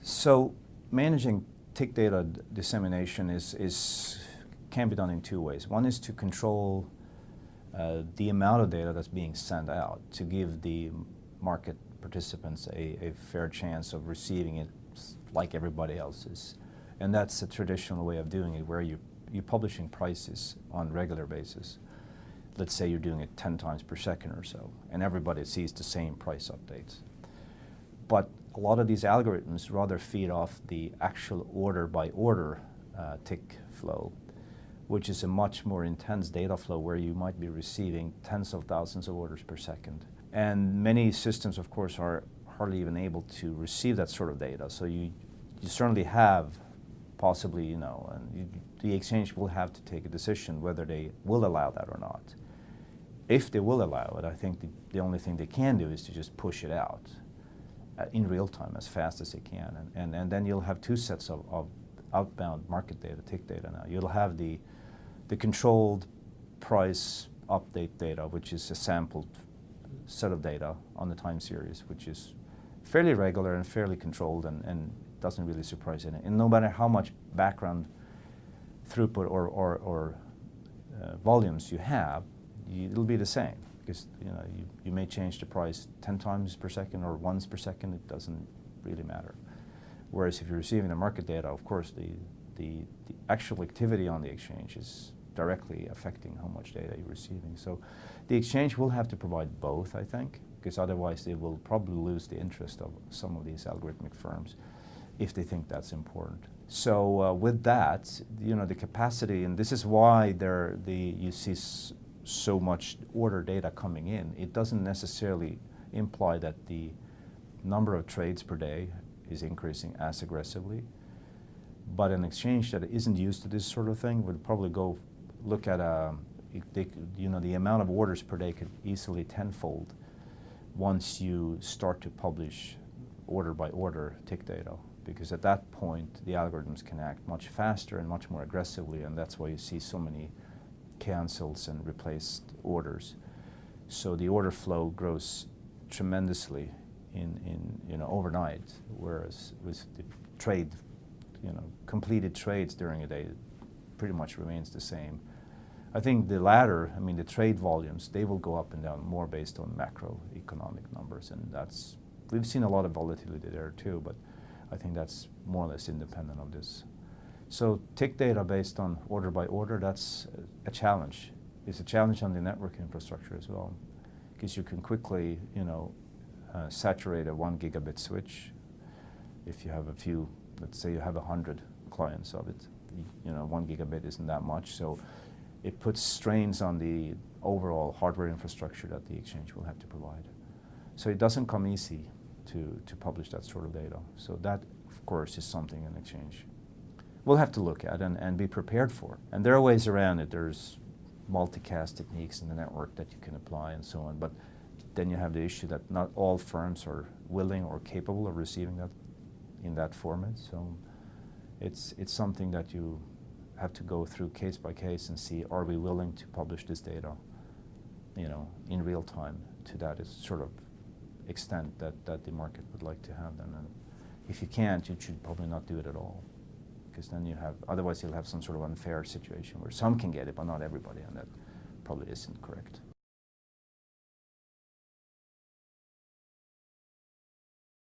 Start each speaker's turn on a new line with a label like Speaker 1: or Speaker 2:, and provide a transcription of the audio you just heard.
Speaker 1: So managing tick data dissemination can be done in two ways. One is to control the amount of data that's being sent out to give the market participants a fair chance of receiving it like everybody else's. And that's a traditional way of doing it, where you're publishing prices on a regular basis. Let's say you're doing it 10 times per second or so, and everybody sees the same price updates. But a lot of these algorithms rather feed off the actual order-by-order tick flow, which is a much more intense data flow where you might be receiving tens of thousands of orders per second. And many systems, of course, are hardly even able to receive that sort of data. So you certainly have possibly, the exchange will have to take a decision whether they will allow that or not. If they will allow it, I think the only thing they can do is to just push it out in real time as fast as they can. And then you'll have two sets of outbound market data, tick data now. You'll have the controlled price update data, which is a sampled set of data on the time series, which is fairly regular and fairly controlled and doesn't really surprise anyone. And no matter how much background throughput or volumes you have, it'll be the same, because you may change the price 10 times per second or once per second. It doesn't really matter. Whereas if you're receiving the market data, of course, the actual activity on the exchange is directly affecting how much data you're receiving. So the exchange will have to provide both, I think, because otherwise they will probably lose the interest of some of these algorithmic firms if they think that's important. So with that, the capacity, and this is why you see so much order data coming in. It doesn't necessarily imply that the number of trades per day is increasing as aggressively, but an exchange that isn't used to this sort of thing would probably go look at the amount of orders per day could easily tenfold once you start to publish order by order tick data, because at that point the algorithms can act much faster and much more aggressively, and that's why you see so many cancels and replaced orders. So the order flow grows tremendously in overnight, whereas with the trade, completed trades during a day pretty much remains the same. I think the latter, the trade volumes, they will go up and down more based on macroeconomic numbers, and we've seen a lot of volatility there too, but I think that's more or less independent of this. So tick data based on order by order, that's a challenge. It's a challenge on the network infrastructure as well, because you can quickly, saturate a 1 gigabit switch. If you have let's say you have 100 clients of it, 1 gigabit isn't that much, so it puts strains on the overall hardware infrastructure that the exchange will have to provide. So it doesn't come easy to publish that sort of data. So that, of course, is something an exchange we'll have to look at and be prepared for. And there are ways around it. There's multicast techniques in the network that you can apply and so on, but then you have the issue that not all firms are willing or capable of receiving that in that format. So it's something that you have to go through case by case and see, are we willing to publish this data, in real time to that sort of extent that the market would like to have them. And if you can't, you should probably not do it at all, because then otherwise you'll have some sort of unfair situation where some can get it but not everybody, and that probably isn't correct.